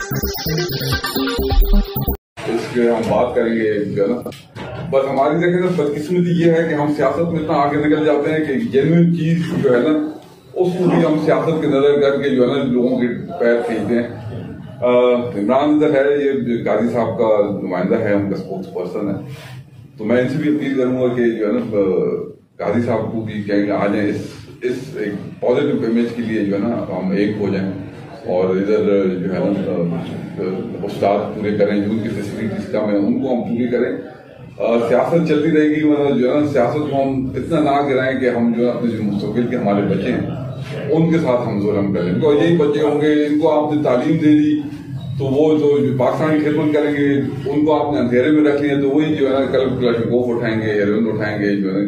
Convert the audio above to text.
اس کے ہم بات کریں گے جو ہے نا، بس ہماری دیکھیں تو بدقسمتی یہ ہے کہ ہم سیاست میں اتنا آگے نکل جاتے ہیں کہ جینوئن چیز جو ہے نا اس کو بھی ہم سیاست کی نظر کر کے جو ہے نا لوگوں کے پیر کھینچتے ہیں۔ عمران ادھر ہے، یہ قاضی صاحب کا نمائندہ ہے، ان کا اسپوکس پرسن ہے، تو میں ان سے بھی اپیل کروں گا کہ جو ہے نا قاضی صاحب کو بھی کہیں گے آ جائیں اس ایک پازیٹیو امیج کے لیے جو ہے نا ہم ایک ہو جائیں، اور ادھر جو ہے نا استاد پورے کریں جو ان کی فیسلٹیز کم ہیں ان کو ہم پوری کریں۔ سیاست چلتی رہے گی، مطلب جو ہے نا سیاست کو ہم اتنا نہ گرائیں کہ ہم جو ہے اپنے جو مستقبل کے ہمارے بچے ہیں ان کے ساتھ ہم ظلم کریں۔ ان کو یہی بچے ہوں گے، ان کو آپ نے تعلیم دے دی تو وہ جو پاکستان کی خدمت کریں گے، ان کو آپ نے اندھیرے میں رکھ لیا تو وہی جو ہے نا کل کلاشنکوف اٹھائیں گے، ہیروئن اٹھائیں گے جو ہے نا